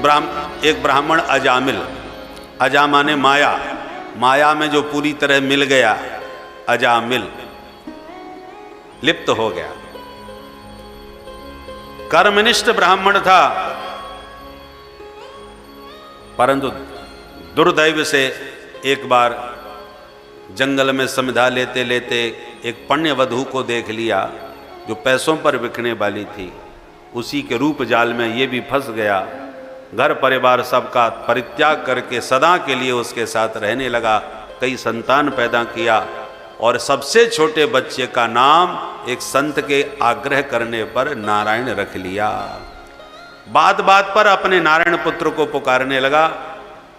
एक ब्राह्मण अजामिल, अजा माने माया, माया में जो पूरी तरह मिल गया, अजामिल लिप्त हो गया। कर्मनिष्ठ ब्राह्मण था, परंतु दुर्दैव से एक बार जंगल में समिधा लेते लेते एक पुण्यवधू को देख लिया जो पैसों पर बिकने वाली थी। उसी के रूप जाल में ये भी फंस गया। घर परिवार सबका परित्याग करके सदा के लिए उसके साथ रहने लगा। कई संतान पैदा किया और सबसे छोटे बच्चे का नाम एक संत के आग्रह करने पर नारायण रख लिया। बात बात पर अपने नारायण पुत्र को पुकारने लगा,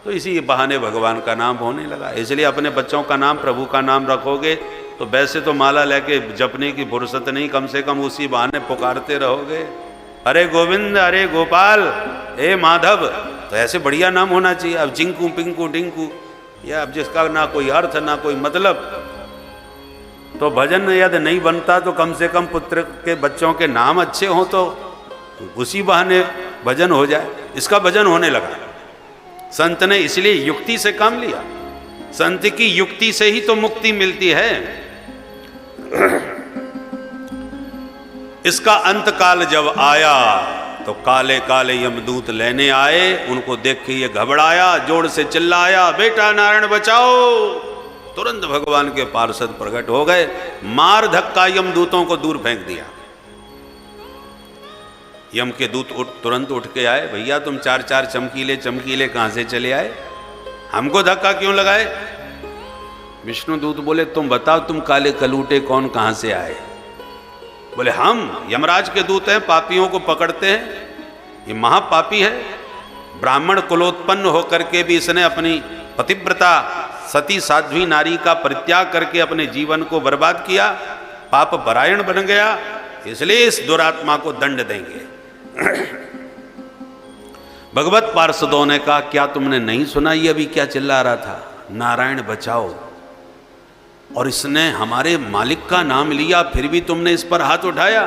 तो इसी बहाने भगवान का नाम होने लगा। इसलिए अपने बच्चों का नाम, प्रभु का नाम रखोगे तो वैसे तो माला लेके जपने की फुर्सत नहीं, कम से कम उसी बहाने पुकारते रहोगे, अरे गोविंद, अरे गोपाल, हे माधव, तो ऐसे बढ़िया नाम होना चाहिए। अब चिंकू पिंकू डिंकू, या अब जिसका ना कोई अर्थ ना कोई मतलब, तो भजन यदि नहीं बनता तो कम से कम पुत्र के बच्चों के नाम अच्छे हों तो उसी बहाने भजन हो जाए। इसका भजन होने लगा। संत ने इसलिए युक्ति से काम लिया। संत की युक्ति से ही तो मुक्ति मिलती है। इसका अंत काल जब आया तो काले काले यमदूत लेने आए। उनको देख के ये घबराया, जोर से चिल्लाया, बेटा नारायण बचाओ। तुरंत भगवान के पार्षद प्रकट हो गए, मार धक्का यमदूतों को दूर फेंक दिया। यम के दूत तुरंत उठ के आए, भैया तुम चार चार चमकीले चमकीले कहां से चले आए, हमको धक्का क्यों लगाए? विष्णु दूत बोले, तुम बताओ, तुम काले कलूटे कौन कहां से आए? बोले, हम यमराज के दूत हैं, पापियों को पकड़ते हैं। ये महापापी है। ब्राह्मण कुलोत्पन्न होकर के भी इसने अपनी पतिव्रता सती साध्वी नारी का परित्याग करके अपने जीवन को बर्बाद किया, पाप परायण बन गया, इसलिए इस दुरात्मा को दंड देंगे। भगवत पार्षदों ने कहा, क्या तुमने नहीं सुना ये अभी क्या चिल्ला रहा था, नारायण बचाओ? और इसने हमारे मालिक का नाम लिया, फिर भी तुमने इस पर हाथ उठाया।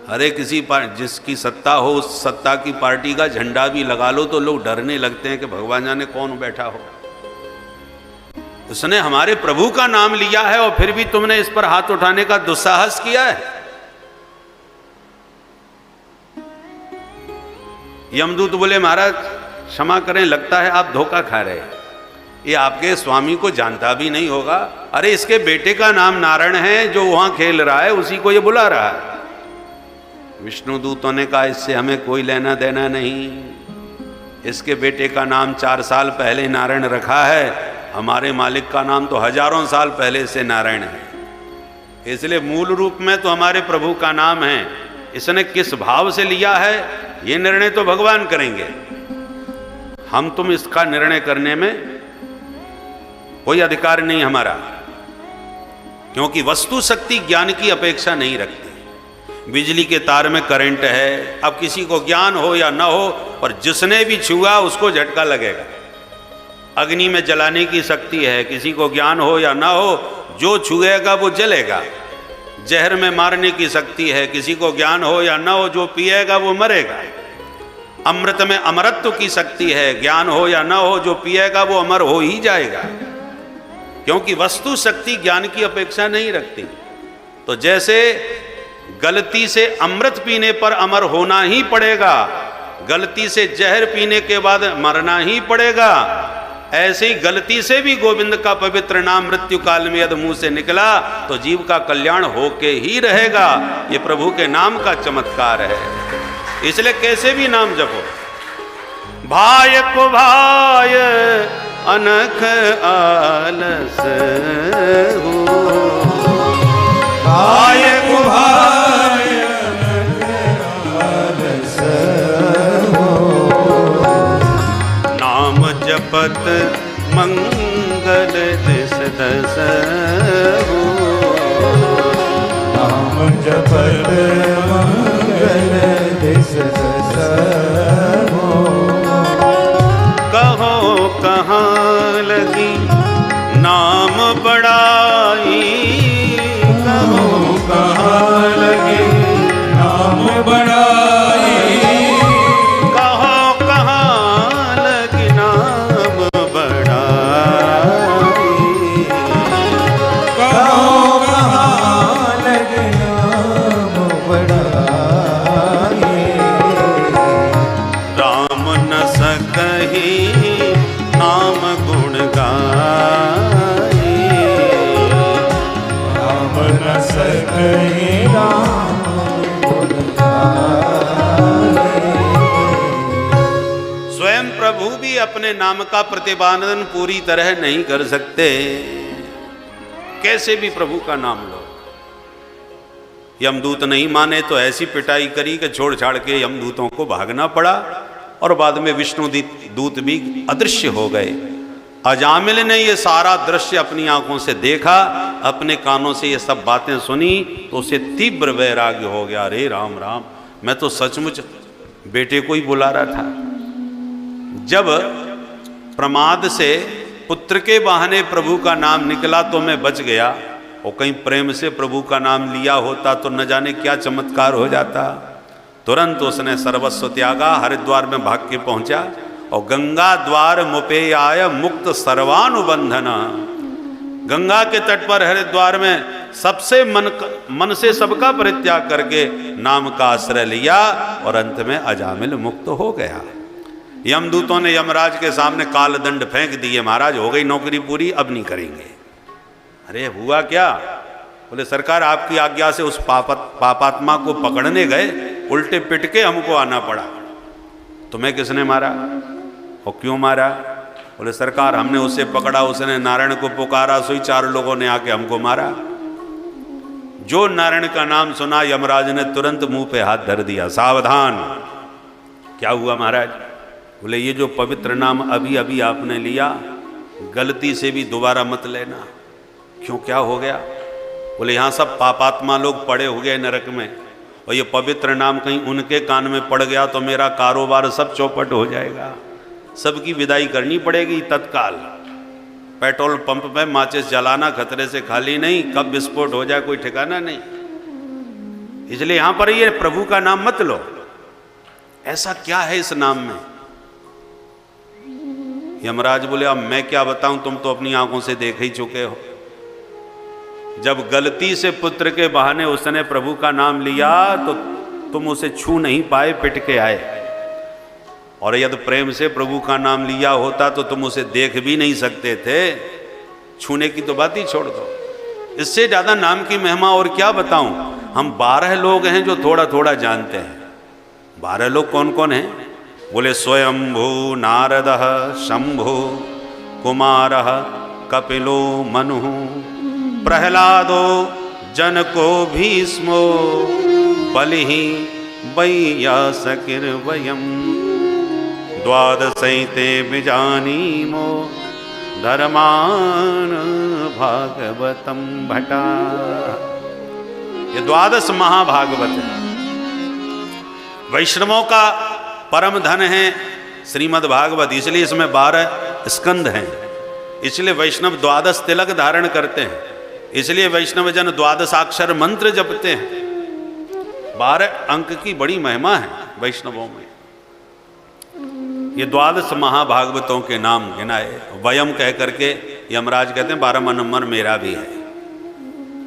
अरे किसी जिसकी सत्ता हो उस सत्ता की पार्टी का झंडा भी लगा लो तो लोग डरने लगते हैं कि भगवान जाने कौन बैठा हो। उसने हमारे प्रभु का नाम लिया है और फिर भी तुमने इस पर हाथ उठाने का दुस्साहस किया है। यमदूत बोले, महाराज क्षमा करें, लगता है आप धोखा खा रहे हैं, ये आपके स्वामी को जानता भी नहीं होगा। अरे इसके बेटे का नाम नारायण है, जो वहां खेल रहा है उसी को ये बुला रहा है। विष्णु दूतों ने कहा, इससे हमें कोई लेना देना नहीं। इसके बेटे का नाम 4 साल पहले नारायण रखा है, हमारे मालिक का नाम तो हजारों साल पहले से नारायण है, इसलिए मूल रूप में तो हमारे प्रभु का नाम है। इसने किस भाव से लिया है ये निर्णय तो भगवान करेंगे, हम तुम इसका निर्णय करने में कोई अधिकार नहीं हमारा, क्योंकि वस्तु शक्ति ज्ञान की अपेक्षा नहीं रखती। बिजली के तार में करंट है, अब किसी को ज्ञान हो या ना हो, पर जिसने भी छुआ उसको झटका लगेगा। अग्नि में जलाने की शक्ति है, किसी को ज्ञान हो या ना हो, जो छुएगा वो जलेगा। जहर में मारने की शक्ति है, किसी को ज्ञान हो या ना हो, जो पिएगा वो मरेगा। अमृत में अमरत्व की शक्ति है, ज्ञान हो या ना हो, जो पिएगा वो अमर हो ही जाएगा, क्योंकि वस्तु शक्ति ज्ञान की अपेक्षा नहीं रखती। तो जैसे गलती से अमृत पीने पर अमर होना ही पड़ेगा, गलती से जहर पीने के बाद मरना ही पड़ेगा, ऐसे ही गलती से भी गोविंद का पवित्र नाम मृत्यु काल में यदि मुंह से निकला तो जीव का कल्याण होके ही रहेगा। ये प्रभु के नाम का चमत्कार है, इसलिए कैसे भी नाम जपो। भाय को भाय अनख आलस हो, भाय को भाय अनख आलस हो, नाम जपत मंगल दिस दस हो, नाम जपत मंगल दिस दस हो, कहो कहाँ लगी नाम बड़ाई, कहो कहाँ लगी नाम बड़ाई, नहीं राम गुण गाए। स्वयं प्रभु भी अपने नाम का प्रतिपादन पूरी तरह नहीं कर सकते, कैसे भी प्रभु का नाम लो। यमदूत नहीं माने तो ऐसी पिटाई करी कि छोड़ छाड़ के यमदूतों को भागना पड़ा, और बाद में विष्णु दूत भी अदृश्य हो गए। अजामिल ने ये सारा दृश्य अपनी आंखों से देखा, अपने कानों से ये सब बातें सुनी, तो उसे तीव्र वैराग्य हो गया। अरे राम राम, मैं तो सचमुच बेटे को ही बुला रहा था। जब प्रमाद से पुत्र के बहाने प्रभु का नाम निकला तो मैं बच गया, और कहीं प्रेम से प्रभु का नाम लिया होता तो न जाने क्या चमत्कार हो जाता। तुरंत उसने सर्वस्व त्यागा, हरिद्वार में भाग के पहुंचा, और गंगा द्वार मुपेयाय मुक्त सर्वानुबंधन, गंगा के तट पर हरिद्वार में सबसे मन से सबका परित्याग करके नाम का आश्रय लिया, और अंत में अजामिल मुक्त हो गया। यमदूतों ने यमराज के सामने काल दंड फेंक दिए, महाराज हो गई नौकरी पूरी, अब नहीं करेंगे। अरे हुआ क्या? बोले सरकार आपकी आज्ञा से उस पापात्मा को पकड़ने गए, उल्टे पिट के हमको आना पड़ा। तुम्हें किसने मारा और क्यों मारा? बोले सरकार हमने उसे पकड़ा, उसने नारायण को पुकारा, सोई 4 लोगों ने आके हमको मारा। जो नारायण का नाम सुना यमराज ने तुरंत मुंह पे हाथ धर दिया, सावधान। क्या हुआ महाराज? बोले ये जो पवित्र नाम अभी अभी आपने लिया, गलती से भी दोबारा मत लेना। क्यों, क्या हो गया? बोले यहाँ सब पापात्मा लोग पड़े हुए नरक में, और ये पवित्र नाम कहीं उनके कान में पड़ गया तो मेरा कारोबार सब चौपट हो जाएगा, सबकी विदाई करनी पड़ेगी तत्काल। पेट्रोल पंप में माचिस जलाना खतरे से खाली नहीं, कब विस्फोट हो जाए कोई ठिकाना नहीं। इसलिए यहाँ पर ये प्रभु का नाम मत लो। ऐसा क्या है इस नाम में? यमराज बोले अब मैं क्या बताऊं, तुम तो अपनी आंखों से देख ही चुके हो। जब गलती से पुत्र के बहाने उसने प्रभु का नाम लिया तो तुम उसे छू नहीं पाए, पिट के आए, और यदि प्रेम से प्रभु का नाम लिया होता तो तुम उसे देख भी नहीं सकते थे, छूने की तो बात ही छोड़ दो। इससे ज्यादा नाम की महिमा और क्या बताऊं। हम 12 लोग हैं जो थोड़ा थोड़ा जानते हैं। 12 लोग कौन कौन हैं? बोले स्वयंभू नारद शंभु कुमार कपिलो मनु प्रहलादो जनको भीष्मो बलिहि वैयासकिर्वयम् द्वादशैते विजानीमो धर्मान भागवतम भटा। ये 12 महाभागवत है, वैष्णवों का परम धन है श्रीमद् भागवत, इसलिए इसमें 12 स्कंद हैं। इसलिए वैष्णव 12 तिलक धारण करते हैं, इसलिए वैष्णव जन 12 मंत्र जपते हैं। 12 अंक की बड़ी महिमा है वैष्णवों में। ये 12 महाभागवतों के नाम गिनाए, वयम कह करके यमराज कहते हैं 12वां नंबर मेरा भी है,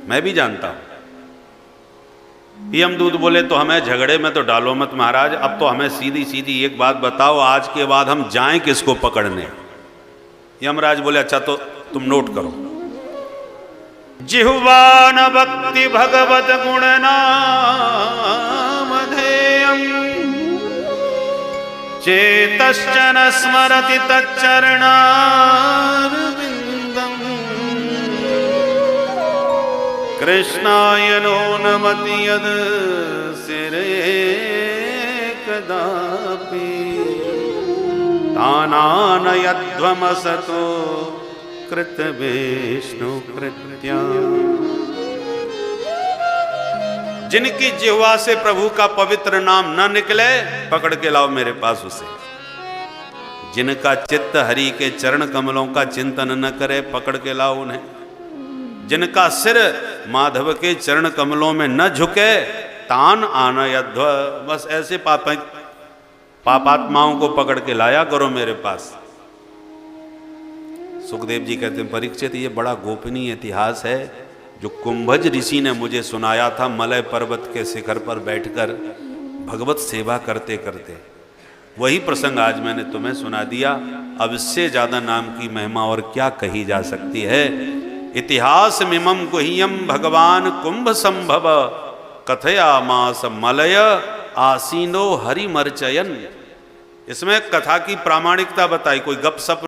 मैं भी जानता हूं। यमदूत बोले तो हमें झगड़े में तो डालो मत महाराज, अब तो हमें सीधी सीधी एक बात बताओ, आज के बाद हम जाएं किसको पकड़ने? यमराज बोले अच्छा तो तुम नोट करो। जिह्वान भक्ति भगवत गुण नाम धेयम् चेतश्चन स्मरति तच्चरणारविन्दम् कृष्णाय नो नमति यद् सिरे कदापि तानानयध्वमसतो कृत विष्णु कृत्या। जिनकी जिह्वा से प्रभु का पवित्र नाम न निकले, पकड़ के लाओ मेरे पास उसे। जिनका चित्त हरि के चरण कमलों का चिंतन न करे, पकड़ के लाओ उन्हें। जिनका सिर माधव के चरण कमलों में न झुके, तान आनयध्व, बस ऐसे पापात्माओं को पकड़ के लाया करो मेरे पास। सुखदेव जी कहते हैं परीक्षित, ये बड़ा गोपनीय इतिहास है जो कुंभज ऋषि ने मुझे सुनाया था मलय पर्वत के शिखर पर बैठकर भगवत सेवा करते करते। वही प्रसंग आज मैंने तुम्हें सुना दिया। अब इससे ज्यादा नाम की महिमा और क्या कही जा सकती है। इतिहास मिमम गुह्यम भगवान कुंभ संभव कथयामास मलय आसीनो हरिमर्चयन। इसमें कथा की प्रामाणिकता बताई, कोई गपसप